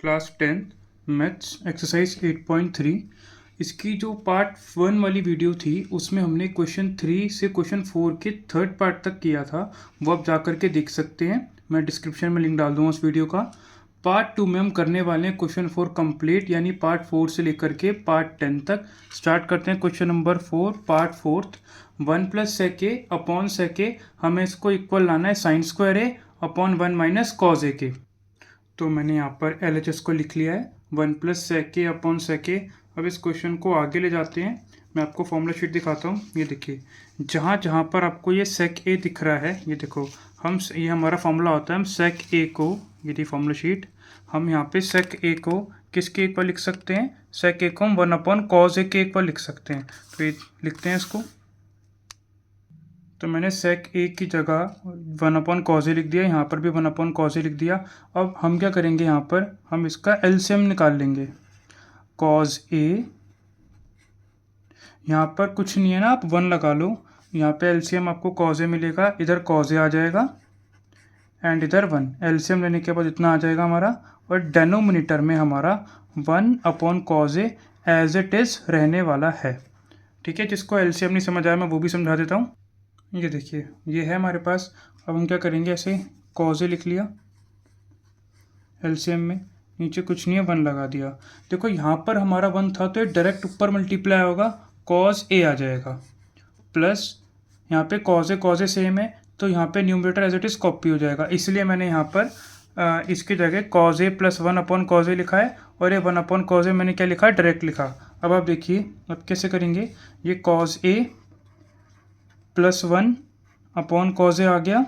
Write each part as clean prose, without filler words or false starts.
Class 10th maths exercise 8.3। इसकी जो part 1 वाली वीडियो थी उसमें हमने क्वेश्चन 3 से क्वेश्चन 4 के थर्ड पार्ट तक किया था। वो आप जा कर के देख सकते हैं, मैं डिस्क्रिप्शन में लिंक डाल दूँगा उस वीडियो का। पार्ट 2 में हम करने वाले हैं क्वेश्चन 4 कंप्लीट, यानी पार्ट 4 से लेकर के पार्ट 10 तक। स्टार्ट करते हैं question number 4 part 4। 1 plus sec A upon sec A, हमें इसको इक्वल लाना है sine square A upon 1 minus cos A के। तो मैंने यहाँ पर LHS को लिख लिया है 1 plus sec A upon sec ए। अब इस क्वेश्चन को आगे ले जाते हैं, मैं आपको फॉर्मूला शीट दिखाता हूँ। ये देखिए, जहाँ जहाँ पर आपको ये सेक ए दिख रहा है, ये देखो, ये हमारा फॉर्मूला होता है। हम सेक ए को, ये थी फॉर्मूला शीट, हम यहाँ पे सेक ए को किसके एक पर लिख सकते हैं? सेक ए को हम 1 अपॉन कॉज ए के एक पर लिख सकते हैं। तो ये लिखते हैं इसको। तो मैंने सेक ए की जगह 1 अपॉन कॉज ए लिख दिया, यहाँ पर भी 1 अपॉन कॉज ए लिख दिया। अब हम क्या करेंगे, यहाँ पर हम इसका एलसीएम निकाल लेंगे। कॉज ए, यहाँ पर कुछ नहीं है ना, आप 1 लगा लो। यहाँ पे एलसीएम आपको कॉज ए मिलेगा, इधर कॉज ए आ जाएगा एंड इधर 1। एलसीएम लेने के बाद इतना आ जाएगा हमारा, और डेनोमिनेटर में हमारा 1 upon cos A as it is रहने वाला है। ठीक है, जिसको एलसीएम नहीं समझ आया मैं वो भी समझा देता हूँ। ये देखिए, ये है हमारे पास। अब हम क्या करेंगे, ऐसे कॉज ए लिख लिया एलसीएम में, नीचे कुछ नहीं है 1 लगा दिया। देखो यहाँ पर हमारा 1 था तो ये डायरेक्ट ऊपर मल्टीप्लाई होगा, कॉज ए आ जाएगा, प्लस यहाँ पे कॉज ए सेम है तो यहाँ पे numerator as it is copy हो जाएगा। इसलिए मैंने यहाँ पर इसकी जगह cos A plus 1 upon cos A लिखा है, और ये 1 अपॉन कॉज ए मैंने क्या लिखा, डायरेक्ट लिखा। अब आप देखिए अब कैसे करेंगे, ये cause A plus 1 upon cos ए आ गया।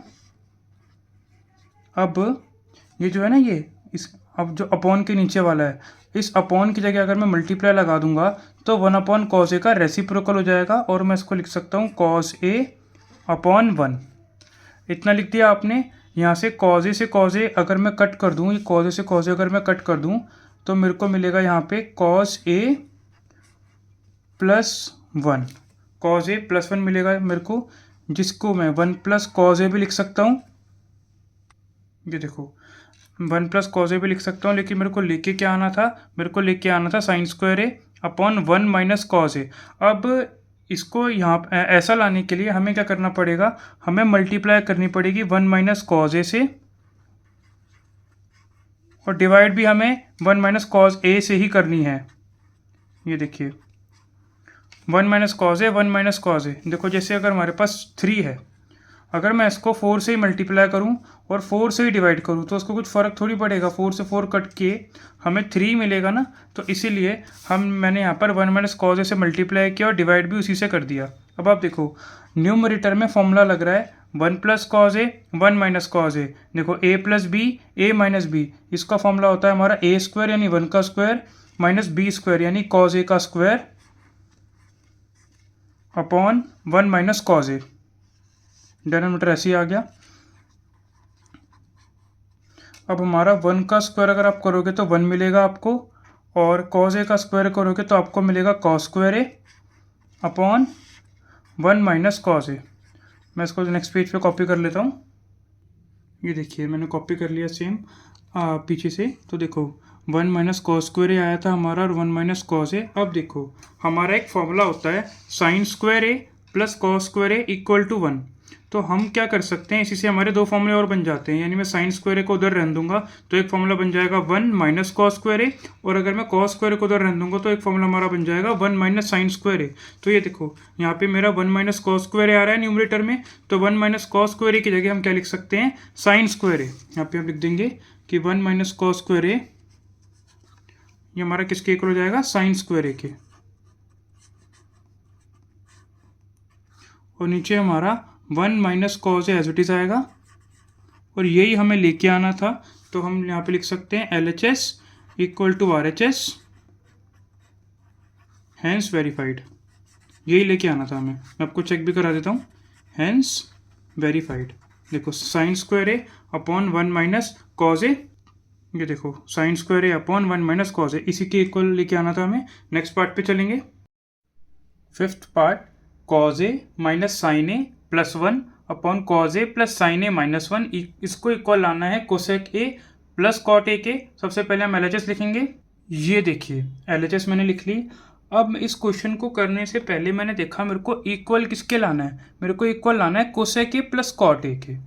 अब ये जो है ना, ये इस, अब जो अपॉन के नीचे वाला है, इस अपॉन की जगह अगर मैं मल्टीप्लाई लगा दूंगा तो 1 अपॉन कॉज ए का रेसिप्रोकल हो जाएगा, और मैं इसको लिख सकता हूँ कॉज ए अपॉन 1। इतना लिख दिया आपने। यहाँ से कॉज ए अगर मैं कट कर दूँ, ये कॉज ए से कॉज ए अगर मैं कट कर दूँ तो मेरे को मिलेगा यहाँ पे cause A plus 1। Cause A plus 1 मिलेगा मेरे को, जिसको मैं 1 प्लस कॉज ए भी लिख सकता हूँ। ये देखो, 1 प्लस कॉज ए भी लिख सकता हूँ, लेकिन मेरे को लेके क्या आना था, मेरे को लेके आना था sign square A upon 1 minus cos A. अब इसको यहाँ ऐसा लाने के लिए हमें क्या करना पड़ेगा, हमें मल्टीप्लाई करनी पड़ेगी 1 माइनस कॉज ए से, और डिवाइड भी हमें 1 माइनस कॉज ए से ही करनी है। ये देखिए, 1 माइनस कॉज ए, 1 माइनस कॉज ए। देखो, जैसे अगर हमारे पास 3 है, अगर मैं इसको 4 से ही मल्टीप्लाई करूं और 4 से ही डिवाइड करूं तो उसको कुछ फ़र्क थोड़ी पड़ेगा। 4 से 4 कट के हमें 3 मिलेगा ना, तो इसीलिए मैंने यहाँ पर 1 माइनस कॉज ए से मल्टीप्लाई किया और डिवाइड भी उसी से कर दिया। अब आप देखो, न्यूमरेटर में फॉर्मूला लग रहा है 1 प्लस कॉज ए 1 माइनस कॉज ए। देखो, ए plus B A minus B, इसका फॉर्मूला होता है हमारा ए स्क्वायर यानी 1 का स्क्वायर माइनस बी स्क्वायर यानी कॉज ए का स्क्वायर अपॉन 1 माइनस कॉज ए। डिनोमिनेटर ऐसे ही आ गया। अब हमारा 1 का स्क्वायर अगर आप करोगे तो 1 मिलेगा आपको, और कॉज ए का स्क्वायर करोगे तो आपको मिलेगा cos square A upon 1 minus cos ए। मैं इसको नेक्स्ट पेज पे कॉपी कर लेता हूँ। ये देखिए, मैंने कॉपी कर लिया सेम पीछे से। तो देखो, 1 माइनस कॉस स्क्वायर ए आया था हमारा, और 1 माइनस कॉस ए। अब देखो, हमारा एक फॉर्मूला होता है sine square A plus cos square A equal to 1। तो हम क्या कर सकते हैं, इसी से हमारे 2 फॉर्मूले और बन जाते हैं। यानी मैं साइन स्क्वायर ए को उधर रहने दूंगा तो एक फॉर्मूला बन जाएगा 1 माइनस कॉस स्क्वायर ए, और अगर मैं कॉस स्क्वायर ए को उधर रहने दूंगा तो एक फॉर्मूला हमारा बन जाएगा 1 माइनस साइन स्क्वायर ए। तो ये देखो, यहाँ पे मेरा 1 माइनस कॉस स्क्वायर ए आ रहा है न्यूमरेटर में, तो 1 माइनस कॉस स्क्वायर ए की जगह हम क्या लिख सकते हैं, साइन स्क्वायर ए। यहाँ पे हम लिख देंगे कि 1 माइनस कॉस स्क्वायर ए, ये हमारा किसके इक्वल हो जाएगा, साइन स्क्वायर ए के। और नीचे हमारा 1 minus cos A as it is आएगा, और यही हमें लेके आना था। तो हम यहाँ पे लिख सकते हैं LHS equal to RHS, hence verified. यही लेके आना था हमें, मैं आपको चेक भी करा देता हूँ, हैंस वेरीफाइड। देखो, sign square A upon 1 minus cos A, ये देखो sign square A upon 1 minus cos ए, इसी के इक्वल लेके आना था हमें। नेक्स्ट पार्ट पे चलेंगे। 5th part, cos A minus sign A plus 1 upon cos A plus sine A minus 1, इसको इक्वल लाना है cosec A plus cot A के, सबसे पहले हम LHS लिखेंगे। ये देखिए LHS मैंने लिख ली। अब इस क्वेश्चन को करने से पहले मैंने देखा मेरे को इक्वल किसके लाना है, मेरे को इक्वल लाना है cosec A plus cot A के।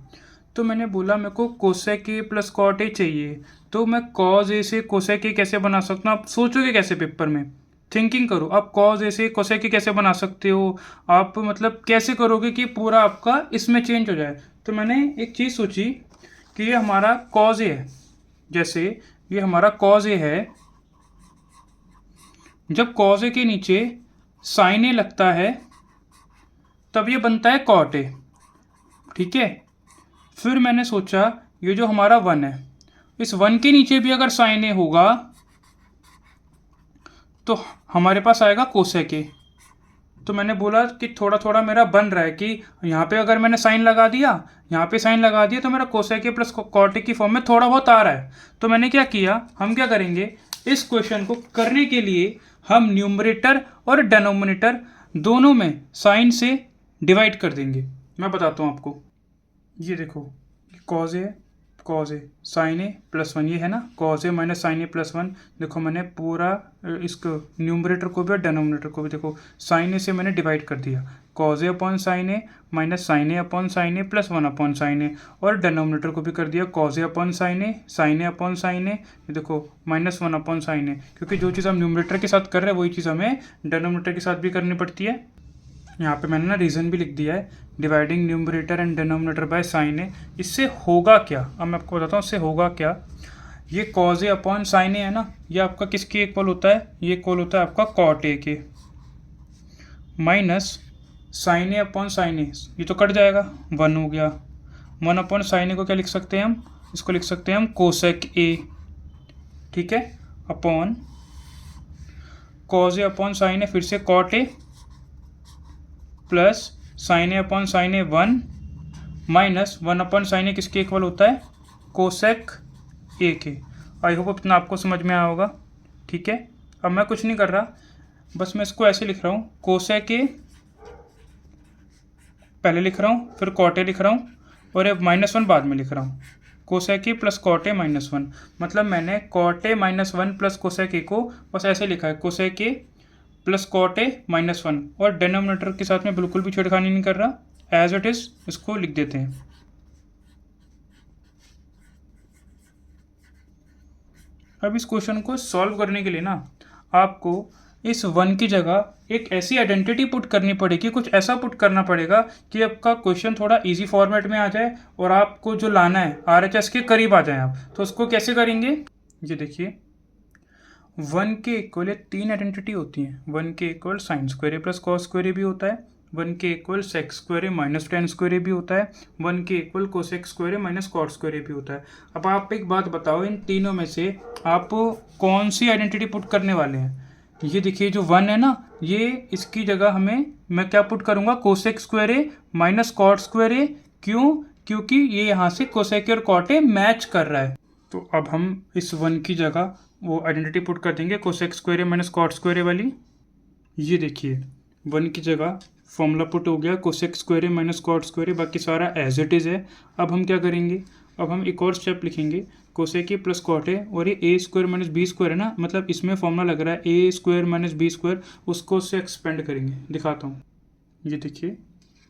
तो मैंने बोला मेरे को cosec A plus cot A चाहिए, तो मैं कॉज ए से कोसेक ए कैसे बना सकता हूँ? आप सोचोगे कैसे पेपर में, थिंकिंग करो। आप कॉज ए से कोसेक ए कैसे बना सकते हो, आप मतलब कैसे करोगे कि पूरा आपका इसमें चेंज हो जाए? तो मैंने एक चीज़ सोची कि ये हमारा कॉज ए है, जैसे ये हमारा कॉज ए है, जब कॉज ए के नीचे साइन ए लगता है तब ये बनता है कॉट ए, ठीक है। फिर मैंने सोचा ये जो हमारा 1 है, इस 1 के नीचे भी अगर साइन ए होगा तो हमारे पास आएगा कोसेक ए। तो मैंने बोला कि थोड़ा थोड़ा मेरा बन रहा है कि यहाँ पे अगर मैंने साइन लगा दिया, यहाँ पे साइन लगा दिया, तो मेरा cosec A plus cot A की फॉर्म में थोड़ा बहुत आ रहा है। तो मैंने क्या किया, हम क्या करेंगे, इस क्वेश्चन को करने के लिए हम न्यूमरेटर और डेनोमिनेटर दोनों में साइन से डिवाइड कर देंगे। मैं बताता हूँ आपको, ये देखो cause A sign A plus 1, ये है ना, cause A minus sign A plus 1। देखो मैंने पूरा इसको न्यूमरेटर को भी और डेनोमिनेटर को भी देखो साइन ए से मैंने डिवाइड कर दिया, cause A upon sine A minus sign A upon sine A plus 1 upon sine ए, और डेनोमिनेटर को भी कर दिया cause A upon sine A upon sine ए, ये देखो माइनस 1 अपॉन साइन ए। क्योंकि जो चीज़ हम न्यूमरेटर के साथ कर रहे हैं वही चीज़ हमें डेनोमिनेटर के साथ भी करनी पड़ती है। यहाँ पे मैंने ना रीज़न भी लिख दिया है, dividing numerator and denominator by sine A. इससे होगा क्या, अब मैं आपको बताता हूँ इससे होगा क्या। ये कॉज ए अपॉन साइन ए है ना, ये आपका किसके इक्वल होता है, ये इक्वल होता है आपका कॉट ए के, minus sign A upon sine ए, ये तो कट जाएगा, 1 हो गया। 1 अपॉन साइन ए को क्या लिख सकते हैं हम, इसको लिख सकते हैं हम कोसेक ए, ठीक है, upon cos A upon sine A, फिर से cot A plus sine A upon sine A 1 minus 1 upon sine A किसके इक्वल होता है, कोसेक ए के। आई होप इतना आपको समझ में आया होगा, ठीक है। अब मैं कुछ नहीं कर रहा, बस मैं इसको ऐसे लिख रहा हूँ, कोसेक ए पहले लिख रहा हूँ, फिर कॉट ए लिख रहा हूँ, और अब -1 बाद में लिख रहा हूँ, cosec A plus cot A -1। मतलब मैंने कॉट ए -1 प्लस कोसेक ए को बस ऐसे लिखा है, cosec A plus cot A -1, और डेनोमिनेटर के साथ में बिल्कुल भी छेड़खानी नहीं कर रहा, एज इट इज इसको लिख देते हैं। अब इस क्वेश्चन को सॉल्व करने के लिए ना आपको इस 1 की जगह एक ऐसी आइडेंटिटी पुट करनी पड़ेगी, कुछ ऐसा पुट करना पड़ेगा कि आपका क्वेश्चन थोड़ा इजी फॉर्मेट में आ जाए और आपको जो लाना है RHS के करीब आ जाए आप। तो उसको कैसे करेंगे, ये देखिए 1 के इक्वल 3 आइडेंटिटी होती हैं। 1 के equal sign square A plus cos square ए भी होता है, 1 के equal sec square A minus ten square ए भी होता है, 1 के equal cosec square A minus cot square ए भी होता है। अब आप एक बात बताओ, इन तीनों में से आप कौन सी आइडेंटिटी पुट करने वाले हैं? ये देखिए जो 1 है ना, ये इसकी जगह हमें मैं क्या पुट करूँगा, cosec square A minus cot square ए। क्यों? क्योंकि ये यहाँ से कोसेक और कॉट ए मैच कर रहा है। तो अब हम इस 1 की जगह वो आइडेंटिटी पुट कर देंगे cosec square A minus cot square ए वाली। ये देखिए 1 की जगह फॉर्मूला पुट हो गया cosec square A minus cot square ए, बाकी सारा एज इट इज़ है। अब हम क्या करेंगे, अब हम एक और स्टेप लिखेंगे, cosec A plus cot A, और ये A square minus B square है ना, मतलब इसमें फॉर्मूला लग रहा है A square minus B square, उसको उससे एक्सपेंड करेंगे। दिखाता हूँ, ये देखिए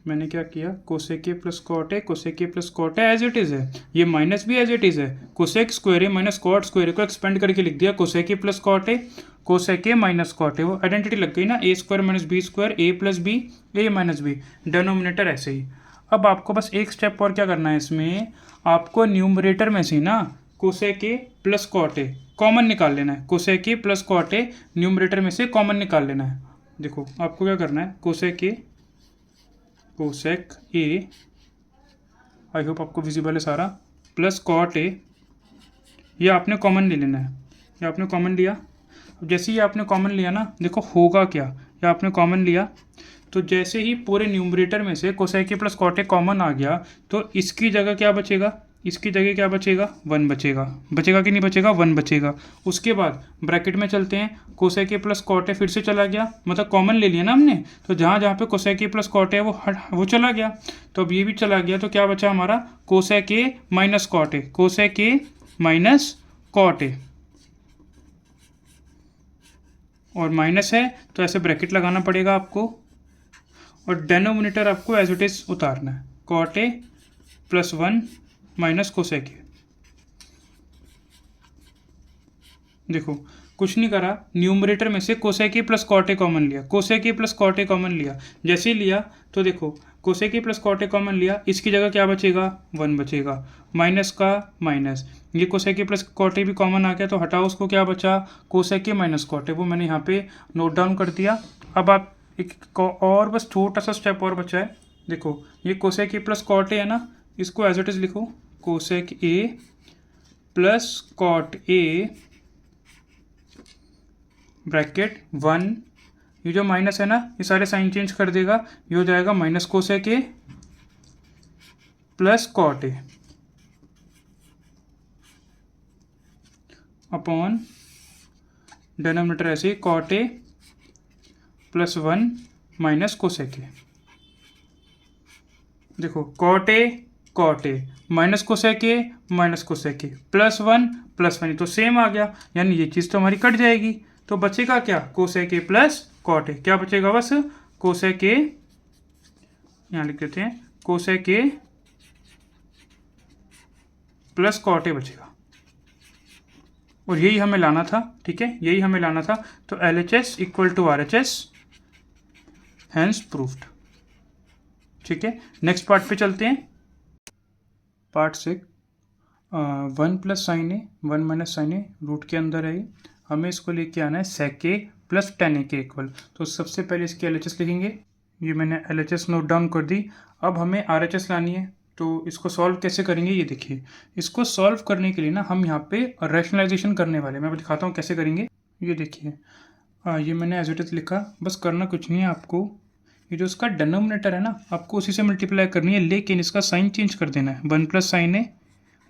मैंने क्या किया, cosec A plus cot A, cosec A plus cot A as it is है, ये माइनस भी एज इट इज़ है, cosec square A minus cot square A को एक्सपेंड करके लिख दिया cosec A plus cot A, cosec A minus cot A, वो identity लग गई ना, A square minus B square, A plus B, A minus B, denominator ऐसे ही। अब आपको बस एक स्टेप और क्या करना है, इसमें आपको न्यूमरेटर में से ना cosec A plus cot A common निकाल लेना है, cosec A plus cot A numerator में से कॉमन निकाल लेना है। देखो आपको क्या करना है, कोसेक ए, आई होप आपको विजिबल है सारा, प्लस कॉट ए, ये आपने कॉमन ले लेना है, ये आपने कॉमन लिया। अब जैसे ही आपने कॉमन लिया ना, देखो होगा क्या, ये आपने कॉमन लिया तो जैसे ही पूरे न्यूमरेटर में से cosec A plus cot A common आ गया, तो इसकी जगह क्या बचेगा, इसकी जगह क्या बचेगा, 1 बचेगा, बचेगा कि नहीं बचेगा, 1 बचेगा। उसके बाद ब्रैकेट में चलते हैं, cosec A plus cot A फिर से चला गया, मतलब कॉमन ले लिया ना हमने, तो जहाँ जहाँ पे cosec A plus cot A वो चला गया, तो अब ये भी चला गया, तो क्या बचा हमारा, cosec A minus cot A, cosec A minus cot A, और माइनस है तो ऐसे ब्रैकेट लगाना पड़ेगा आपको, और डेनोमिनेटर आपको एज इट इज उतारना है, cot A plus 1 minus cosec A. देखो कुछ नहीं करा, न्यूमरेटर में से cosec A plus cot A common लिया, cosec A plus cot A common लिया, जैसे ही लिया तो देखो cosec A plus cot A common लिया, इसकी जगह क्या बचेगा, 1 बचेगा, माइनस का माइनस, ये cosec A plus cot A भी कॉमन आ गया तो हटाओ उसको, क्या बचा, cosec A minus cot A, वो मैंने यहाँ पे नोट डाउन कर दिया। अब आप एक और बस छोटा सा स्टेप और बचा है, देखो ये cosec A plus cot A है ना, इसको एज इट इज लिखो, cosec A plus cot A bracket 1, ये जो माइनस है ना ये सारे साइन चेंज कर देगा, ये हो जाएगा minus cosec A plus cot A upon denominator ऐसे cot A plus 1 minus cosec A. देखो cot A minus cosec A plus 1 तो सेम आ गया, यानी ये चीज़ तो हमारी कट जाएगी, तो बचेगा क्या, cosec A plus cot A, क्या बचेगा बस कोसेक ए, यहाँ लिख देते हैं cosec A plus cot A बचेगा, और यही हमें लाना था, ठीक है, यही हमें लाना था। तो LHS equal to RHS, hence proofed. ठीक है, नेक्स्ट पार्ट पे चलते हैं, part 6। 1 plus sine A 1 minus sign A root के अंदर है, हमें इसको लेके आना है सेक ए प्लस टेन ए के इक्वल। तो सबसे पहले इसकी LHS लिखेंगे, ये मैंने LHS नोट डाउन कर दी। अब हमें RHS लानी है, तो इसको सॉल्व कैसे करेंगे, ये देखिए। इसको सॉल्व करने के लिए ना हम यहाँ पे रैशनलाइजेशन करने वाले, मैं दिखाता हूँ कैसे करेंगे। ये देखिए, ये मैंने एज इट इज लिखा, बस करना कुछ नहीं है आपको, ये जो इसका डिनोमिनेटर है ना आपको उसी से मल्टीप्लाई करनी है, लेकिन इसका साइन चेंज कर देना है, 1 प्लस साइन ए,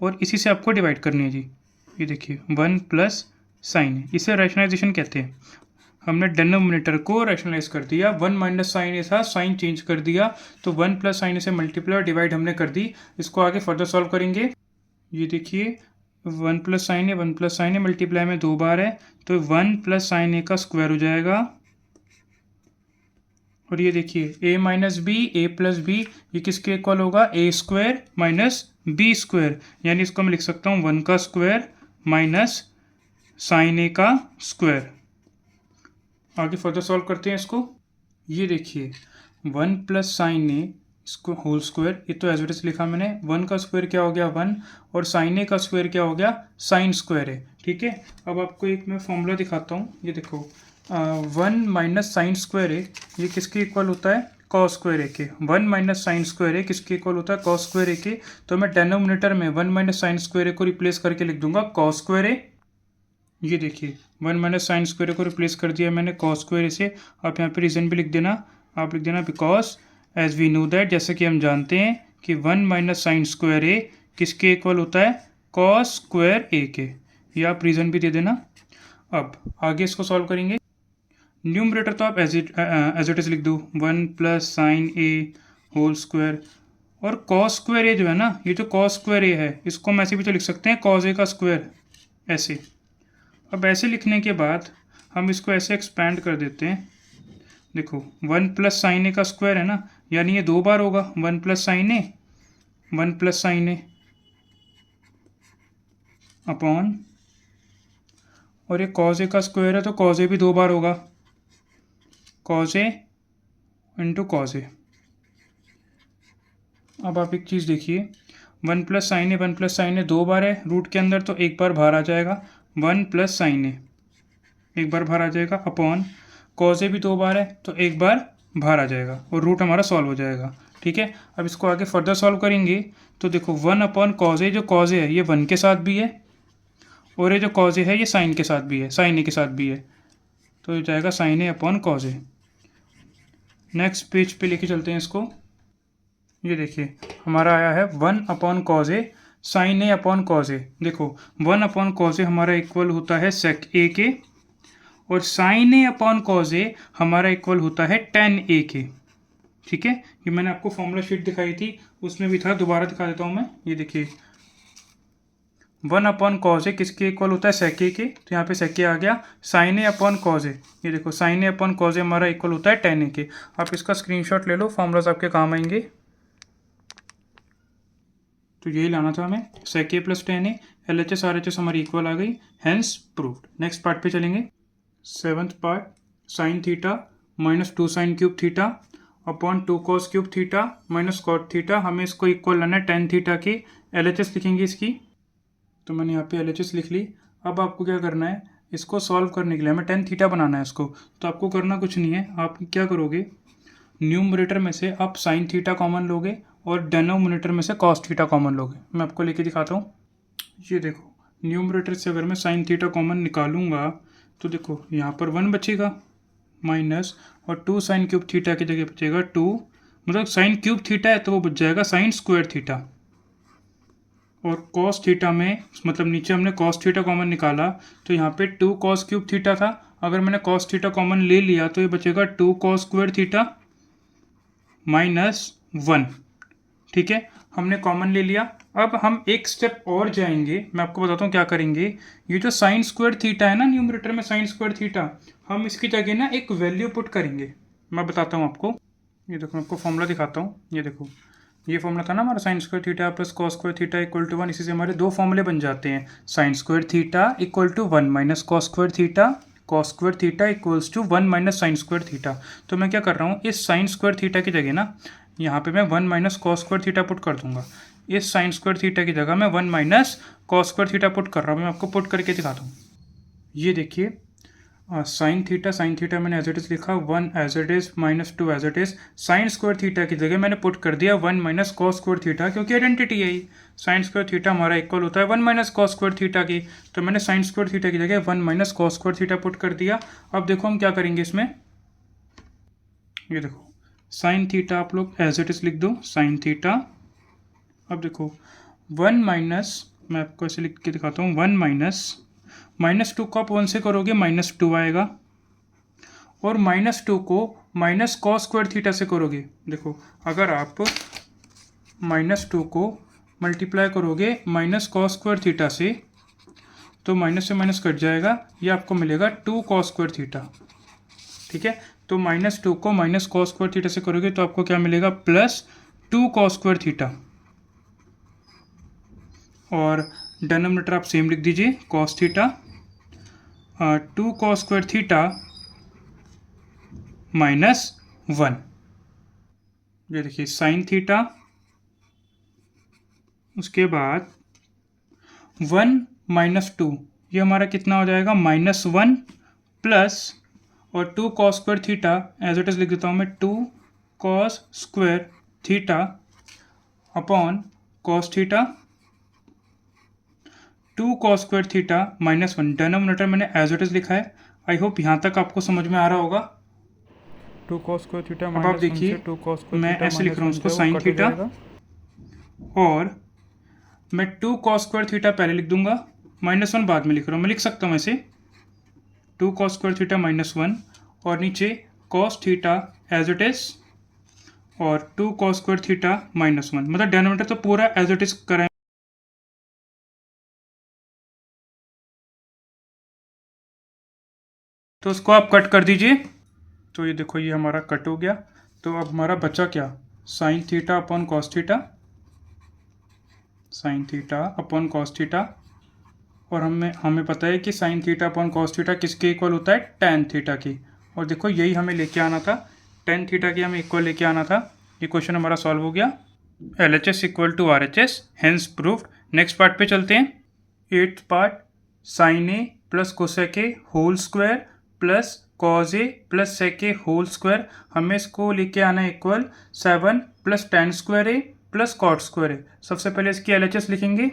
और इसी से आपको डिवाइड करनी है जी। ये देखिए 1 प्लस साइन ए, इसे रैशनलाइजेशन कहते हैं। हमने डिनोमिनेटर को रैशनलाइज कर दिया, 1 माइनस साइन ए था, साइन चेंज कर दिया, तो 1 प्लस साइन ए से मल्टीप्लाई और डिवाइड हमने कर दी। इसको आगे फर्दर सॉल्व करेंगे। ये देखिए 1 प्लस साइन ए मल्टीप्लाई में 2 बार है, तो 1 प्लस साइन ए का स्क्वायर हो जाएगा। और ये देखिए a minus B, A plus B, ये किसके इक्वल होगा, A square minus B square, यानी इसको मैं लिख सकता हूँ 1 का स्क्वायर माइनस साइन ए का स्क्वायर। आगे फर्दर सॉल्व करते हैं इसको। ये देखिए 1 प्लस साइन ए इसको होल स्क्वायर, ये तो एज इट इज लिखा मैंने, 1 का स्क्वायर क्या हो गया 1, और साइन ए का स्क्वायर क्या हो गया, साइन स्क्वायर है। ठीक है, अब आपको एक मैं फॉर्मूला दिखाता हूँ। ये देखो 1 माइनस साइन स्क्वायर ए, ये किसके इक्वल होता है, कॉस स्क्वायर ए के। 1 माइनस साइन स्क्वायर ए किसके इक्वल होता है, कॉस स्क्वायर ए के। तो मैं डिनोमिनेटर में 1 माइनस साइन स्क्वायर ए को रिप्लेस करके लिख दूंगा कॉस स्क्वायर ए। ये देखिए 1 माइनस साइन स्क्वायर ए को रिप्लेस कर दिया मैंने कॉस स्क्वायर ए से। आप यहाँ पे रीज़न भी लिख देना, आप लिख देना because as we know that, जैसे कि हम जानते हैं कि 1 माइनस साइन स्क्वायर ए किसके इक्वल होता है, कॉस स्क्वायर ए के। ये आप रीज़न भी दे देना। अब आगे इसको सॉल्व करेंगे। न्यूमरेटर तो आप एज इट इज लिख दो, 1 प्लस साइन ए होल स्क्वायर, और कॉस स्क्वायर ए जो है ना, ये जो कॉस स्क्वायर ए है इसको हम ऐसे भी तो लिख सकते हैं कॉस ए का स्क्वायर, ऐसे। अब ऐसे लिखने के बाद हम इसको ऐसे एक्सपैंड कर देते हैं। देखो 1 प्लस साइन ए का स्क्वायर है ना, यानी ये 2 बार होगा, 1 plus sine A, 1 plus sine A upon, और ये कॉस ए का स्क्वायर है तो कॉस ए भी 2 बार होगा, cos A into cos A. अब आप एक चीज़ देखिए, 1 प्लस साइन ए 2 बार है रूट के अंदर, तो एक बार बाहर आ जाएगा, 1 प्लस साइन ए एक बार बाहर आ जाएगा, अपॉन कॉस ए भी 2 बार है तो एक बार बाहर आ जाएगा, और रूट हमारा सॉल्व हो जाएगा। ठीक है, अब इसको आगे फर्दर सॉल्व करेंगे तो देखो 1 अपॉन कॉस ए, जो कॉस ए है ये 1 के साथ भी है, और ये जो कॉस ए है ये साइन के साथ भी है, साइन ए के साथ भी है, तो ये जाएगा sign A upon cos A. Next page पे लेके चलते हैं इसको। ये देखिए हमारा आया है 1 upon cos A sign A upon cos ए। देखो 1 अपॉन कॉस ए हमारा इक्वल होता है सेक ए के, और साइन ए अपॉन कॉस ए हमारा इक्वल होता है टेन ए के। ठीक है, ये मैंने आपको फॉर्मूला शीट दिखाई थी, उसमें भी था, दोबारा दिखा देता हूँ मैं। ये देखिए वन अपॉन कॉज ए किसके इक्वल होता है, सेक ए के, तो यहाँ पे सेक ए आ गया। Sign A upon cos A, ये देखो साइन ए अपॉन कॉज ए हमारा इक्वल होता है टेन ए के। आप इसका स्क्रीनशॉट ले लो, फॉर्मूलाज आपके काम आएंगे। तो यही लाना था हमें, sec A plus tan A, L H S R H S हमारी इक्वल आ गई, हैंस प्रूव्ड। नेक्स्ट पार्ट पे चलेंगे। Seventh part, sine theta minus two sine cube theta upon two cos cube theta minus cot theta, हमें इसको equal लाना है tan theta के। एल एच एस लिखेंगे इसकी, तो मैंने यहाँ पे एल एच एस लिख ली। अब आपको क्या करना है, इसको सॉल्व करने के लिए हमें टेन थीटा बनाना है इसको। तो आपको करना कुछ नहीं है, आप क्या करोगे, न्यूमरेटर में से आप साइन थीटा कॉमन लोगे और डेनोमिनेटर में से कॉस थीटा कॉमन लोगे। मैं आपको लेके दिखाता हूँ। ये देखो, न्यूमरेटर से अगर मैं साइन थीटा कॉमन निकालूंगा तो देखो यहाँ पर वन बचेगा माइनस, और टू साइन क्यूब थीटा की जगह बचेगा टू, मतलब साइन क्यूब थीटा है तो वो बच जाएगा साइन स्क्वायर थीटा। और कॉस थीटा में, मतलब नीचे हमने कॉस थीटा कॉमन निकाला तो यहाँ पे टू कॉस क्यूब थीटा था, अगर मैंने कॉस थीटा कॉमन ले लिया तो ये बचेगा two cos square theta minus one. ठीक है, हमने कॉमन ले लिया। अब हम एक स्टेप और जाएंगे, मैं आपको बताता हूँ क्या करेंगे। ये जो साइन स्क्वायर थीटा है ना न्यूमरेटर में, साइन स्क्वायर थीटा, हम इसकी जगह ना एक वैल्यू पुट करेंगे। मैं बताता हूँ आपको, ये देखो मैं आपको फॉर्मूला दिखाता हूँ। ये देखो, ये फॉर्मूला था ना हमारा, sine square theta plus cos square theta equal to one. इसी से हमारे दो फॉर्मूले बन जाते हैं, sine square theta equal to one minus cos square theta, cos square theta equals to one minus sine square theta. तो मैं क्या कर रहा हूँ, इस साइन स्क्वायर थीटा की जगह ना यहाँ पे मैं one minus cos square theta put कर दूंगा। इस साइन स्क्वायर थीटा की जगह मैं one minus cos square theta put कर रहा हूँ। मैं आपको पुट करके दिखाता हूँ। ये देखिए, साइन थीटा मैंने एज इट इज़ लिखा, one as it is minus two as it is. Sine square theta की जगह मैंने पुट कर दिया one minus cos square theta, क्योंकि आइडेंटिटी है ही, साइन स्क्वायर थीटा हमारा इक्वल होता है one minus cos square theta की। तो मैंने साइन स्क्वायर थीटा की जगह one minus cos square theta put कर दिया। अब देखो हम क्या करेंगे इसमें, ये देखो साइन थीटा आप लोग एज इट इज़ लिख दो, साइन थीटा। अब देखो वन माइनस, मैं आपको ऐसे लिख के दिखाता हूँ, वन माइनस, माइनस टू को आप वन से करोगे माइनस टू आएगा, और माइनस टू को माइनस कॉस स्क्वायर थीटा से करोगे। देखो अगर आप माइनस टू को मल्टीप्लाई करोगे माइनस कॉस स्क्वायर थीटा से तो माइनस से माइनस कट जाएगा, ये आपको मिलेगा टू कॉस स्क्वायर थीटा। ठीक है, तो माइनस टू को माइनस कॉस स्क्वायर थीटा से करोगे तो आपको क्या मिलेगा, plus two cos square theta. और डिनोमिनेटर आप सेम लिख दीजिए, cos theta, two cos square theta minus one. ये देखिए साइन थीटा, उसके बाद वन माइनस टू, ये हमारा कितना हो जाएगा, माइनस वन, प्लस, और two cos square theta as it is लिख देता हूँ मैं, two cos square theta upon cos theta, two cos square theta minus one. Denominator मैंने एज इट इज लिखा है। आई होप यहाँ तक आपको समझ में आ रहा होगा। टू कॉस स्क्वायर थीटा, अब आप देखिए मैं ऐसे लिख रहा हूँ उसको, साइन थीटा, और मैं टू कॉस स्क्वायर थीटा पहले लिख दूंगा, माइनस वन बाद में लिख रहा हूँ। मैं लिख सकता हूँ ऐसे, two cos square theta minus one, और नीचे cos theta as it is, और two cos square theta minus one. मतलब डिनोमिनेटर तो पूरा एज इट इज करें, तो उसको आप कट कर दीजिए। तो ये देखो ये हमारा कट हो गया। तो अब हमारा बचा क्या, sine theta upon cos theta, sine theta upon cos theta, और हमें पता है कि sine theta upon cos theta किसके इक्वल होता है, टेन थीटा की। और देखो यही हमें लेके आना था, टेन थीटा की हमें इक्वल लेके आना था। ये क्वेश्चन हमारा सॉल्व हो गया। L H S equal to R H S, hence proved. Next part पे चलते हैं। Eighth part, sine A plus cosec A whole square plus cos A plus sec A whole square, हमें इसको लेके आना है equal seven plus tan square A plus cot square A. सबसे पहले इसकी एल एच एस लिखेंगे।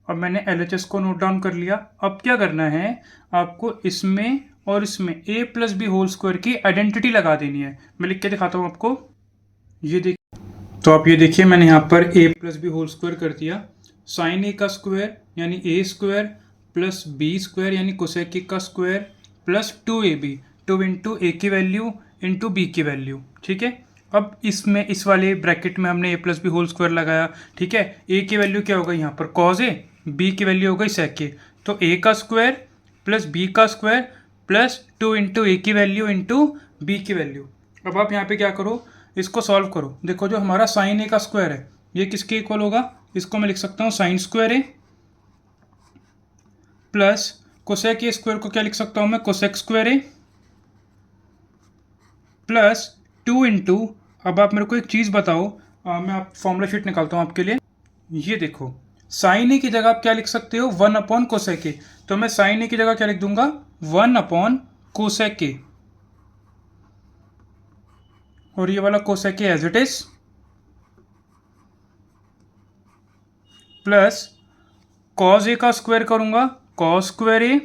अब मैंने एल एच एस को नोट डाउन कर लिया। अब क्या करना है, आपको इसमें और इसमें ए प्लस बी होल स्क्वायर की आइडेंटिटी लगा देनी है। मैं लिख के दिखाता हूँ आपको। ये देखिए, तो आप ये देखिए मैंने यहाँ पर A plus B whole square कर दिया। साइन ए का स्क्वायर यानी A square plus B square यानी कोसेक ए का square plus two A B, two into A की वैल्यू इंटू बी की वैल्यू। ठीक है, अब इसमें इस वाले ब्रैकेट में हमने A plus B whole square लगाया। ठीक है, ए की वैल्यू क्या होगा यहाँ पर, कॉज ए, बी की वैल्यू हो गई सेक ए, तो ए का स्क्वायर प्लस बी का स्क्वायर प्लस 2 इंटू ए की वैल्यू इंटू बी की वैल्यू। अब आप यहाँ पे क्या करो, इसको सॉल्व करो। देखो जो हमारा साइन ए का स्क्वायर है ये किसके इक्वल होगा, इसको मैं लिख सकता हूँ sign square A, plus cosec A square को क्या लिख सकता हूँ मैं, cosec square A, plus 2 into, अब आप मेरे को एक चीज़ बताओ, मैं आप फॉर्मूला शीट निकालता हूँ आपके लिए। ये देखो साइन ए की जगह आप क्या लिख सकते हो, 1 अपॉन कोसेक ए, तो मैं साइन ए की जगह क्या लिख दूंगा, 1 अपॉन कोसेक ए, और ये वाला cosec A as it is, plus cos A का स्क्वायर करूंगा कॉस स्क्वायर ए,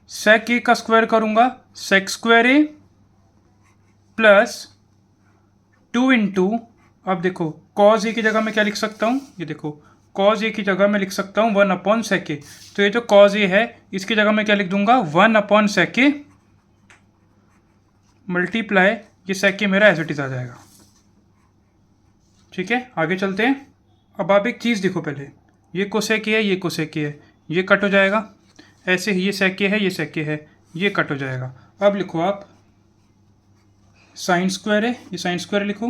सेक ए का स्क्वायर करूंगा sec square A, plus 2 into, अब देखो कॉस ए की जगह मैं क्या लिख सकता हूँ, ये देखो कॉस ए की जगह मैं लिख सकता हूँ 1 अपॉन सेक ए, तो ये जो कॉस ए है इसकी जगह मैं क्या लिख दूंगा 1 अपॉन सेक ए मल्टीप्लाई, ये सेक ए मेरा एज इट इज आ जाएगा। ठीक है, आगे चलते हैं। अब आप एक चीज़ देखो, पहले ये कोसेक ए है, ये कोसेक ए है, ये कट हो जाएगा, ऐसे ही ये सेक ए है, ये सेक ए है, ये कट हो जाएगा। अब लिखो आप साइन स्क्वायर है, ये साइन स्क्वायर लिखो,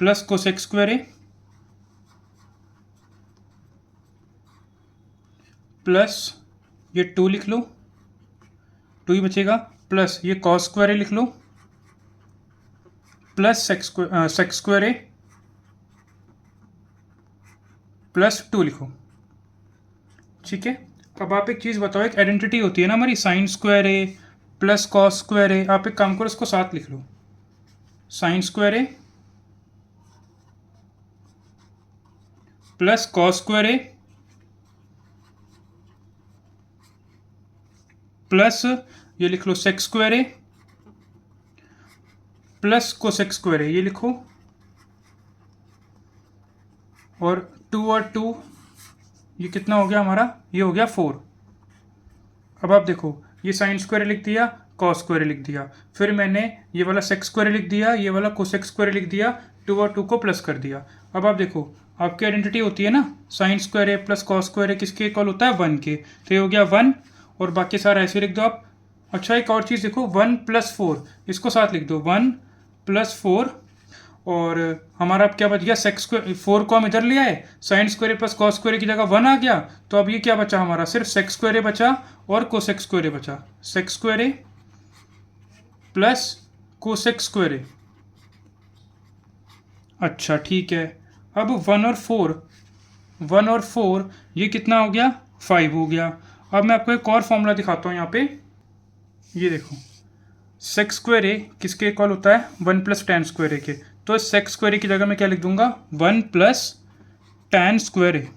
प्लस कोसेक स्क्वायर है, प्लस ये 2 लिख लो, 2 ही बचेगा, प्लस ये कॉस स्क्वायर है लिख लो, प्लस सेक स्क्वायर है, प्लस 2 लिखो। ठीक है, अब आप एक चीज़ बताओ, एक आइडेंटिटी होती है ना हमारी, साइन स्क्वायर है प्लस कॉस स्क्वायर है, आप एक काम करो इसको साथ लिख लो, साइन स्क्वायर है प्लस कॉस स्क्वायर है प्लस ये लिख लो सेक स्क्वायर है प्लस कोसेक स्क्वायर है, ये लिखो, और 2 और 2 ये कितना हो गया हमारा, ये हो गया 4। अब आप देखो ये साइन स्क्वायर लिख दिया, कॉस स्क्वायर लिख दिया, फिर मैंने ये वाला सेक स्क्वायर लिख दिया, ये वाला कोसेक स्क्वायर लिख दिया, 2 और 2 को प्लस कर दिया। अब आप देखो आपकी आइडेंटिटी होती है ना, साइन स्क्वायर है प्लस कॉस स्क्वायर है किसके इक्वल होता है, 1 के, तो ये हो गया 1, और बाकी सारा ऐसे लिख दो आप। अच्छा एक और चीज़ देखो, 1 + 4 इसको साथ लिख दो, 1 + 4, और हमारा अब क्या बच गया, सेक स्क्वायर, 4 को हम इधर ले आए, sine square plus cos square की जगह 1 आ गया, तो अब ये क्या बचा हमारा, सिर्फ सेक स्क्वायर बचा और कोसेक स्क्वायर बचा, sec square plus cosec square. अच्छा ठीक है, अब 1 और 4 ये कितना हो गया, 5 हो गया। अब मैं आपको एक और फॉर्मूला दिखाता हूँ यहाँ पे, ये देखो सेक स्क्वायर ए किसके इक्वल होता है, 1 + tan स्क्वायर ए के, तो सेक स्क्वायर ए की जगह मैं क्या लिख दूंगा, 1 + tan स्क्वायर ए,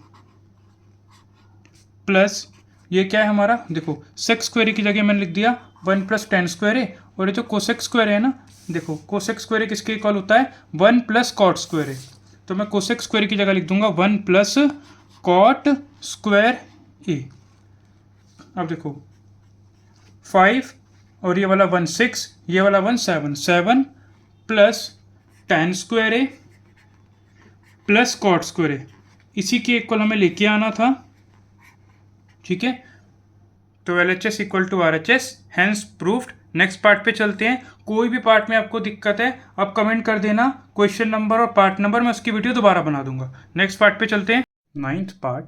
प्लस ये क्या है हमारा, देखो सेक स्क्वायर ए की जगह मैंने लिख दिया 1 + tan स्क्वायर ए, और ये जो कोसेक स्क्वायर है ना, देखो कोसेक स्क्वायर ए किसके इक्वल होता है, 1 + cot स्क्वायर ए, तो मैं कोसेक स्क्वायर की जगह लिख दूंगा 1 + cot स्क्वायर ए। अब देखो 5 और ये वाला 1 6, ये वाला 1 7, 7 + tan square A plus cot square ए, इसी के इक्वल हमें लेके आना था। ठीक है, तो LHS = RHS, hence proofed. Next part पे चलते हैं। कोई भी पार्ट में आपको दिक्कत है आप कमेंट कर देना, क्वेश्चन नंबर और पार्ट नंबर, मैं उसकी वीडियो दोबारा बना दूंगा। नेक्स्ट पार्ट पे चलते हैं। 9th पार्ट,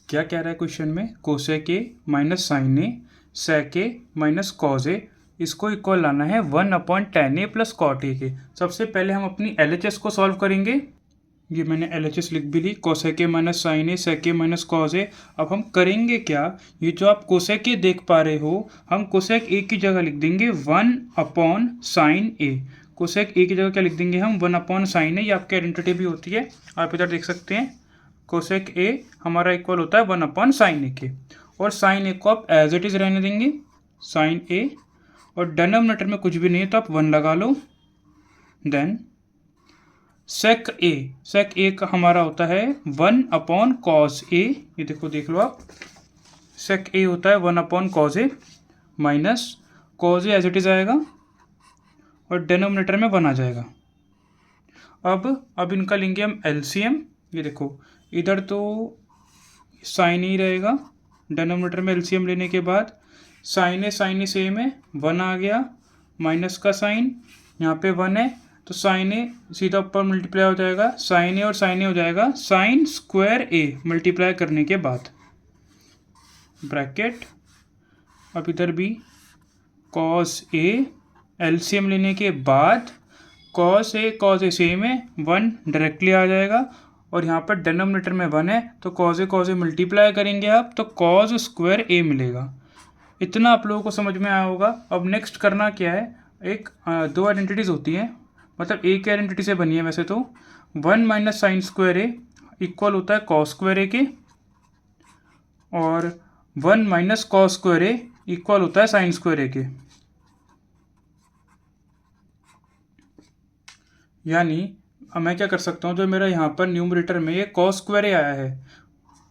क्या कह रहा है क्वेश्चन में, cosec A minus sign A sec A minus cos A, इसको इक्वल लाना है 1 upon tan A plus cot A के। सबसे पहले हम अपनी LHS को सॉल्व करेंगे, ये मैंने LHS लिख भी ली, cosec A minus sign A sec A minus cos A. अब हम करेंगे क्या, ये जो आप कोसेक ए देख पा रहे हो, हम कोसेक ए की जगह लिख देंगे 1 अपॉन साइन ए, कोसेक ए की जगह क्या लिख देंगे हम, 1 अपॉन साइन ए, ये आपकी आइडेंटिटी भी होती है, आप इधर देख सकते हैं, कोसेक ए हमारा इक्वल होता है 1 अपॉन साइन ए के, और साइन ए को आप एज इट इज़ रहने देंगे, साइन ए, और डिनोमिनेटर में कुछ भी नहीं है तो आप 1 लगा लो। देन सेक ए का हमारा होता है 1 अपॉन कॉस ए, ये देखो देख लो आप, सेक ए होता है 1 upon cos A minus cos A as it is आएगा और डिनोमिनेटर में 1 आ जाएगा। अब इनका लेंगे हम एलसीएम। ये देखो इधर तो साइन ही रहेगा, डिनोमिनेटर में एलसीएम लेने के बाद साइन ए सेम है, 1 आ गया, माइनस का साइन यहाँ पे 1 है, तो साइन ए सीधा ऊपर मल्टीप्लाई हो जाएगा, साइन ए और साइन ए हो जाएगा साइन स्क्वायर ए मल्टीप्लाई करने के बाद, ब्रैकेट। अब इधर भी कॉस ए, एलसीएम लेने के बाद कॉस ए सेम है, 1 डायरेक्टली आ जाएगा, और यहाँ पर डिनोमिनेटर में 1 है तो कॉस ए मल्टीप्लाई करेंगे आप तो कॉस स्क्वायर ए मिलेगा। इतना आप लोगों को समझ में आया होगा। अब नेक्स्ट करना क्या है, दो आइडेंटिटीज़ होती हैं, मतलब एक ही आइडेंटिटी से बनी है वैसे तो, 1 minus sine square A equal होता है कॉस स्क्वायर ए के, और 1 minus cos square A equal होता है साइन स्क्वायर ए के। यानी अब मैं क्या कर सकता हूँ, जो मेरा यहाँ पर न्यूमरेटर में ये कॉस स्क्वायर ए आया है,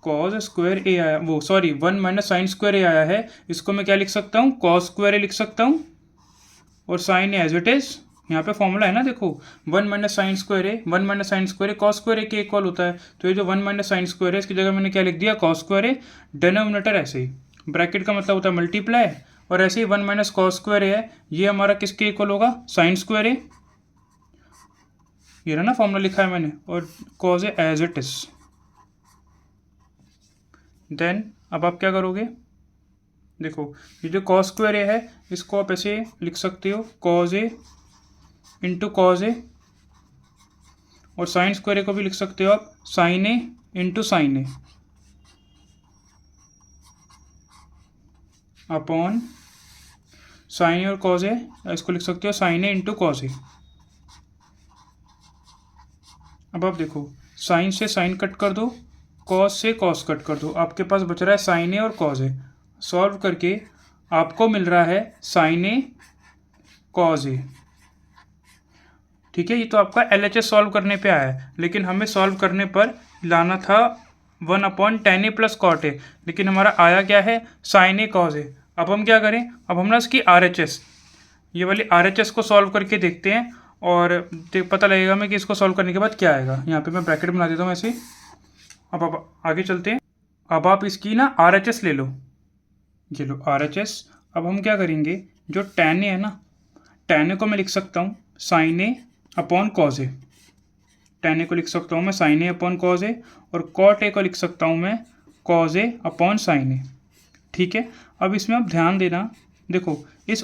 कॉस स्क्वायर ए आया, 1 माइनस साइन स्क्वायर ए आया है, इसको मैं क्या लिख सकता हूँ, कॉस स्क्वायर ए लिख सकता हूँ, और साइन एज इट इज यहाँ पे फॉर्मूला है ना, देखो 1 माइनस साइन स्क्वायर ए, 1 माइनस साइन स्क्वायर ए कॉस स्क्वायर ए के इक्वल होता है, तो ये जो 1 माइनस साइन स्क्वायर है इसकी जगह मैंने क्या लिख दिया, कॉस स्क्वायर ए, डिनोमिनेटर ऐसे ही, ब्रैकेट का मतलब होता है मल्टीप्लाई, और ऐसे ही 1 माइनस कॉस स्क्वायर ए है, ये हमारा किसके इक्वल होगा, साइन स्क्वायर ए, ये ना फॉर्मूला लिखा है मैंने, और cos A as it is. Then अब आप क्या करोगे, देखो ये जो कॉस स्क्वायर ए है इसको आप ऐसे लिख सकते हो, cos A into cos A, और साइन स्क्वायर ए को भी लिख सकते हो आप sign A into sine A, upon sine ए और कॉस ए, इसको लिख सकते हो sign A into cos A. अब आप देखो साइन से साइन कट कर दो, कॉस से कॉस कट कर दो, आपके पास बच रहा है साइन ए और कॉस ए, सॉल्व करके आपको मिल रहा है साइन ए कॉस ए। ठीक है, ये तो आपका एलएचएस सॉल्व करने पे आया है, लेकिन हमें सॉल्व करने पर लाना था 1/tan ए प्लस कॉट ए, लेकिन हमारा आया क्या है, साइन ए कॉस ए। अब हम क्या करें, अब हम ना इसकी आरएचएस, ये वाली आरएचएस को सॉल्व करके देखते हैं, और पता लगेगा हमें कि इसको सॉल्व करने के बाद क्या आएगा। यहाँ पे मैं ब्रैकेट बना देता हूँ ऐसे। अब आप आगे चलते हैं। अब आप इसकी ना आरएचएस ले लो, ये लो आरएचएस। अब हम क्या करेंगे, जो tan ए है ना, tan ए को मैं लिख सकता हूँ sign A upon cos A, tan ए को लिख सकता हूँ मैं sign A upon cos A, और कॉट ए को लिख सकता हूँ मैं कॉज ए अपॉन साइन ए। ठीक है, अब इसमें आप ध्यान देना, देखो इस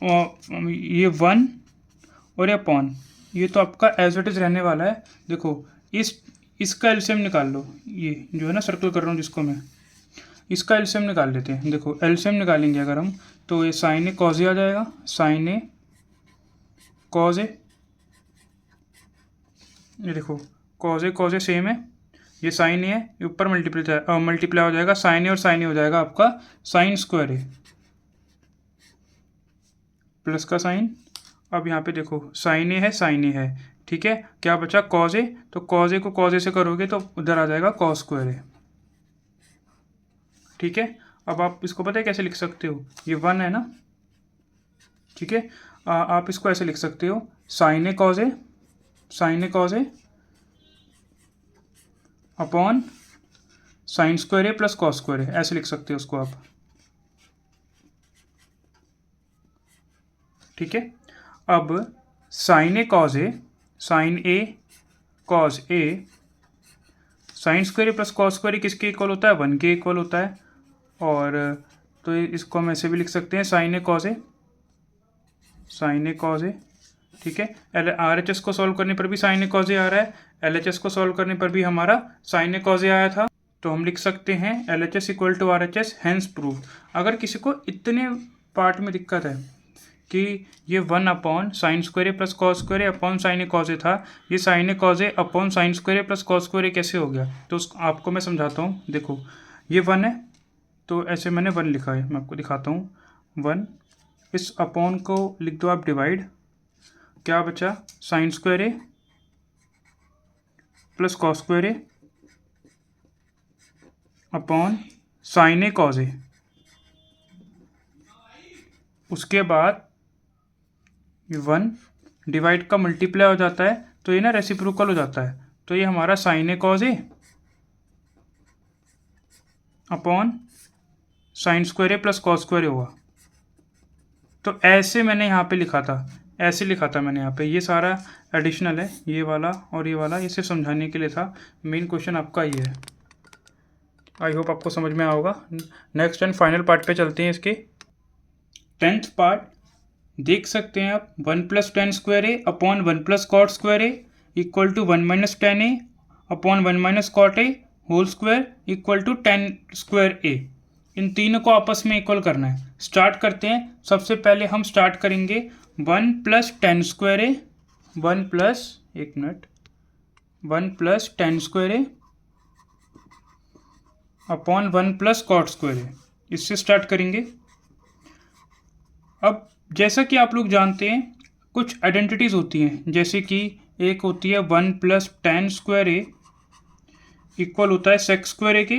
ये 1 और ये अपॉन, ये तो आपका एज इट इज रहने वाला है। देखो इसका एलसीएम निकाल लो, ये जो है ना सर्कल कर रहा हूँ जिसको मैं, इसका एलसीएम निकाल लेते हैं। देखो एलसीएम निकालेंगे अगर हम, तो ये साइन ए कॉज ए आ जाएगा, साइन ए कॉज ए, ये देखो कॉज ए सेम है, ये साइन ए है, ये ऊपर मल्टीप्लाई हो जाएगा, साइन ए और साइन ए हो जाएगा आपका साइन स्क्वायर ए प्लस का साइन। अब यहाँ पे देखो साइन ए है, ठीक है, क्या बचा कॉज ए, तो कॉज ए को कॉज ए से करोगे तो उधर आ जाएगा कॉस स्क्वायर ए। ठीक है, अब आप इसको पता है कैसे लिख सकते हो, ये 1 है ना, ठीक है, आप इसको ऐसे लिख सकते हो sign A cause A upon sign square A plus cos square ए, ऐसे लिख सकते हो उसको आप। ठीक है, अब sign A cause A sign square A plus cos square ए किसके इक्वल होता है, 1 के इक्वल होता है, और तो इसको हम ऐसे भी लिख सकते हैं साइन ए कॉज ए। ठीक है, आरएचएस को सॉल्व करने पर भी साइन ए कॉज ए आ रहा है, एलएचएस को सॉल्व करने पर भी हमारा साइन ए कॉज ए आया था, तो हम लिख सकते हैं LHS equal to RHS, hence prove. अगर किसी को इतने पार्ट में दिक्कत है कि ये 1 upon sign square A plus cos square A upon sine A cause ए था, ये sign A cause A upon sign square A plus cos square ए कैसे हो गया, तो आपको मैं समझाता हूँ। देखो ये 1 है, तो ऐसे मैंने 1 लिखा है, मैं आपको दिखाता हूँ 1, इस अपॉन को लिख दो आप डिवाइड, क्या बचा sign square A plus cos square A upon sine A cause ए। उसके बाद 1 डिवाइड का मल्टीप्लाई हो जाता है, तो ये ना रेसिप्रोकल हो जाता है, तो ये हमारा sign A cause A upon sign square A plus cos square ए होगा। तो ऐसे मैंने यहाँ पे लिखा था, ऐसे लिखा था मैंने यहाँ पे, ये सारा एडिशनल है, ये वाला और ये वाला, ये सिर्फ समझाने के लिए था। मेन क्वेश्चन आपका ये है। आई होप आपको समझ में आया होगा। नेक्स्ट एंड फाइनल पार्ट पे चलते हैं। इसके 10th पार्ट देख सकते हैं आप। 1 plus tan square A upon 1 plus cot square A equal to 1 minus tan A upon 1 minus cot A whole square equal to 10 square A. इन तीनों को आपस में इक्वल करना है। स्टार्ट करते हैं। सबसे पहले हम स्टार्ट करेंगे 1 plus tan square A, 1 plus 1 plus tan square A upon 1 plus cot square ए। इससे स्टार्ट करेंगे। अब जैसा कि आप लोग जानते हैं कुछ आइडेंटिटीज़ होती हैं, जैसे कि एक होती है 1 plus tan square A equal होता है सेक स्क्वायर ए के,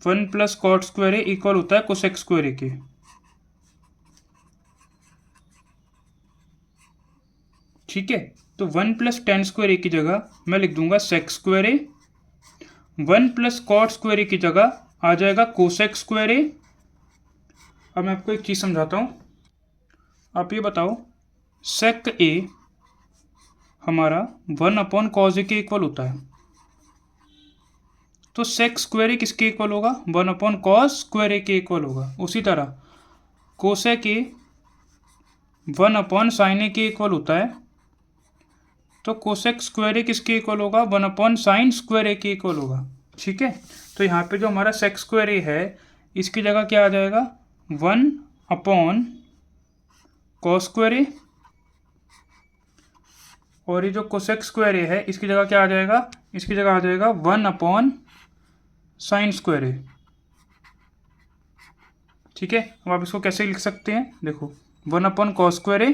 1 plus cot square A equal होता है कोसेक स्क्वायर ए के। ठीक है, तो 1 प्लस टेन स्क्वायर ए की जगह मैं लिख दूंगा सेक स्क्वायर ए, 1 प्लस कॉट स्क्वायर ए की जगह आ जाएगा कोसेक स्क्वायर ए। अब मैं आपको एक चीज़ समझाता हूँ। आप ये बताओ, सेक ए हमारा 1 अपॉन कॉज ए के इक्वल होता है, तो सेक स्क्वायर ए किसके इक्वल होगा? 1 अपॉन कॉस स्क्वायर ए के इक्वल होगा। उसी तरह कोसेक ए 1 अपॉन साइन ए के इक्वल होता है, तो कोसेक स्क्वायर ए किसके इक्वल होगा? 1 अपॉन साइन स्क्वायर ए के इक्वल होगा। ठीक है, तो यहाँ पे जो हमारा सेक स्क्वायर ए है इसकी जगह क्या आ जाएगा? 1 अपॉन कॉस स्क्वायर ए, और ये जो कोसेक स्क्वायर ए है इसकी जगह क्या आ जाएगा? इसकी जगह आ जाएगा 1 अपॉन साइन स्क्वायर ए। ठीक है, अब आप इसको कैसे लिख सकते हैं? देखो, 1 अपॉन कॉस स्क्वायर ए,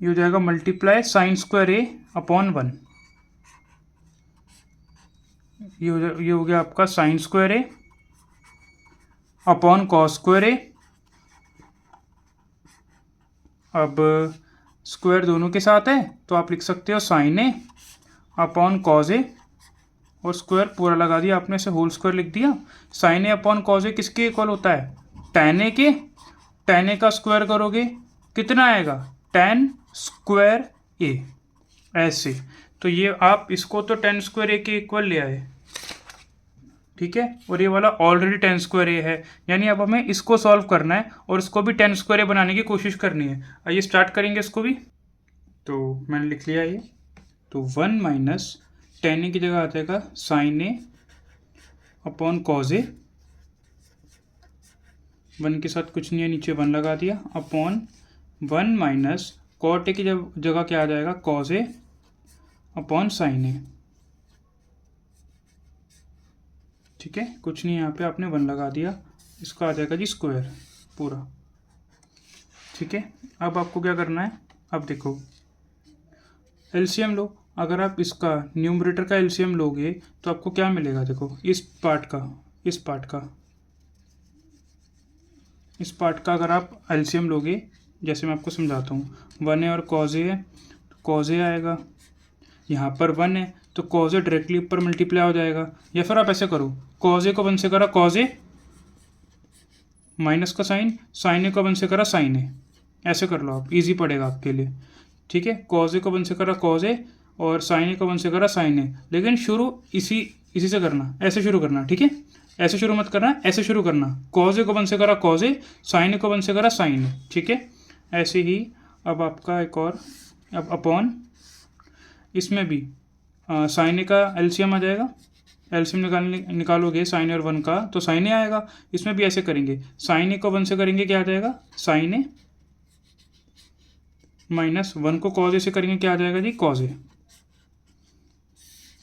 ये हो जाएगा multiply sign square A upon 1। ये हो गया आपका sign square A upon cos square ए। अब स्क्वायर दोनों के साथ है तो आप लिख सकते हो sign A upon cos A, और स्क्वायर पूरा लगा दिया आपने, से होल स्क्वायर लिख दिया। साइन ए अपॉन कॉज ए किसके इक्वल होता है? टेन ए के। टेन ए का स्क्वायर करोगे कितना आएगा? टेन स्क्वायर ए। ऐसे तो ये आप इसको तो टेन स्क्वायर ए के इक्वल ले आए। ठीक है, और ये वाला ऑलरेडी टेन स्क्वायर ए है, यानी अब हमें इसको सॉल्व करना है और इसको भी टेन स्क्वायर ए बनाने की कोशिश करनी है। आइए स्टार्ट करेंगे इसको भी। तो मैंने लिख लिया ये। तो 1 माइनस टेन ए की जगह आ जाएगा साइन ए अपॉन कॉज ए, 1 के साथ कुछ नहीं है, नीचे 1 लगा दिया, अपॉन 1 माइनस कॉट ए की जगह क्या आ जाएगा? कॉज ए अपॉन साइन ए। ठीक है, कुछ नहीं, यहाँ पे आपने 1 लगा दिया, इसका आ जाएगा जी स्क्वायर पूरा। ठीक है, अब आपको क्या करना है? अब देखो, एलसीएम लो। अगर आप इसका न्यूमरेटर का एलसीएम लोगे तो आपको क्या मिलेगा? देखो, इस पार्ट का अगर आप एलसीएम लोगे, जैसे मैं आपको समझाता हूँ, 1 है और कॉज ए है, तो कॉज ए आएगा। यहाँ पर 1 है तो कॉज ए डायरेक्टली ऊपर मल्टीप्लाई हो जाएगा, या फिर आप ऐसे करो, कॉज ए को 1 से करा कॉज ए माइनस का साइन, साइन ए को 1 से करा साइन ए, ऐसे कर लो आप, इजी पड़ेगा आपके लिए। ठीक है, कॉज ए को 1 से करा कॉज ए और साइन ए को 1 से करा साइन ए, लेकिन शुरू इसी से करना, ऐसे शुरू करना। ठीक है, ऐसे शुरू मत करना, ऐसे शुरू करना, कॉज ए को 1 से करा कॉज ए, साइन ए को 1 से करा साइन ए। ठीक है, ऐसे ही अब आपका एक और, अब अपॉन इसमें भी साइन ए का एलसीएम आ जाएगा। एलसीएम निकालोगे साइन ए और 1 का तो साइन ए आएगा। इसमें भी ऐसे करेंगे, साइन ए को 1 से करेंगे क्या आ जाएगा? साइन ए, माइनस 1 को कॉज ए से करेंगे क्या आ जाएगा जी? Cause A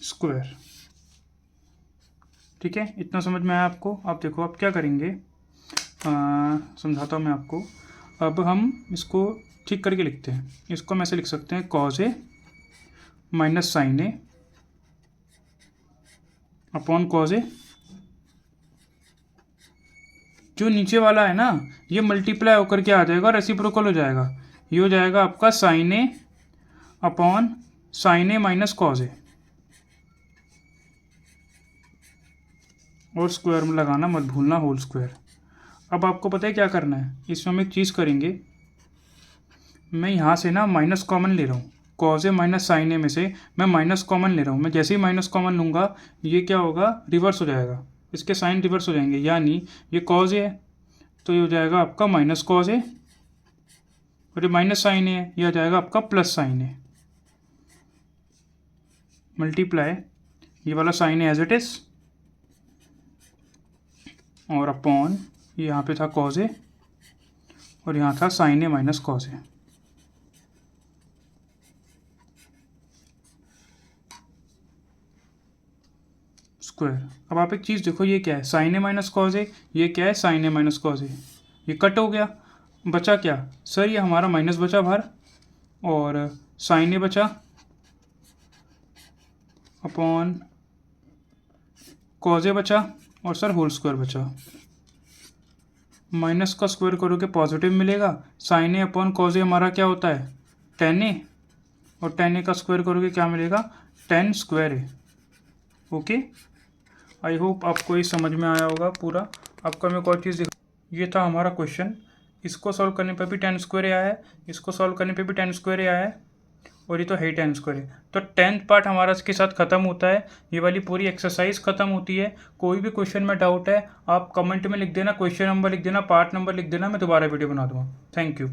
square. ठीक है, इतना समझ में आया आपको? अब देखो, आप क्या करेंगे, समझाता हूँ मैं आपको। अब हम इसको ठीक करके लिखते हैं। इसको हम ऐसे लिख सकते हैं, cause A minus sign A upon cos ए। जो नीचे वाला है ना, ये मल्टीप्लाई होकर के आ जाएगा, रेसिप्रोकल हो जाएगा। ये हो जाएगा आपका sign A upon sine A minus cos A, और स्क्वायर में लगाना मत भूलना, होल स्क्वायर। अब आपको पता है क्या करना है, इसमें हम एक चीज़ करेंगे, मैं यहाँ से ना माइनस कॉमन ले रहा हूँ, कॉज ए माइनस साइन ए में से मैं माइनस कॉमन ले रहा हूँ। मैं जैसे ही माइनस कॉमन लूँगा ये क्या होगा, रिवर्स हो जाएगा, इसके साइन रिवर्स हो जाएंगे, यानी ये कॉज ए है तो ये हो जाएगा आपका माइनस कॉज ए, और ये माइनस साइन ए है, ये आ जाएगा आपका प्लस साइन ए, मल्टीप्लाई ये वाला sine A as it is, और अपॉन ये यहाँ पे था कॉज ए और यहाँ था sine A minus cos A. Square. अब आप एक चीज़ देखो, ये क्या है, sine A minus cos A, ये क्या है, sine A minus cos A, ये कट हो गया, बचा क्या सर, ये हमारा माइनस बचा बाहर, और साइन ए बचा अपॉन कॉज ए बचा, और सर होल स्क्वायर बचा। माइनस का स्क्वायर करोगे पॉजिटिव मिलेगा, साइन ए अपॉन कॉज ए हमारा क्या होता है, टेन ए, और टेन ए का स्क्वायर करोगे क्या मिलेगा, ten square A. Okay, I hope आपको ये समझ में आया होगा पूरा। आपको मैं एक और चीज़ ये था हमारा क्वेश्चन, इसको सॉल्व करने पर भी टेन स्क्वायर ए आया है, इसको सॉल्व करने पे भी टेन स्क्वायर ए आया है, और ये तो है ही टेन स्क्वायर है। तो 10th पार्ट हमारा इसके साथ ख़त्म होता है, ये वाली पूरी एक्सरसाइज ख़त्म होती है। कोई भी क्वेश्चन में डाउट है आप कमेंट में लिख देना, क्वेश्चन नंबर लिख देना, पार्ट नंबर लिख देना, मैं दोबारा वीडियो बना दूँगा। Thank you.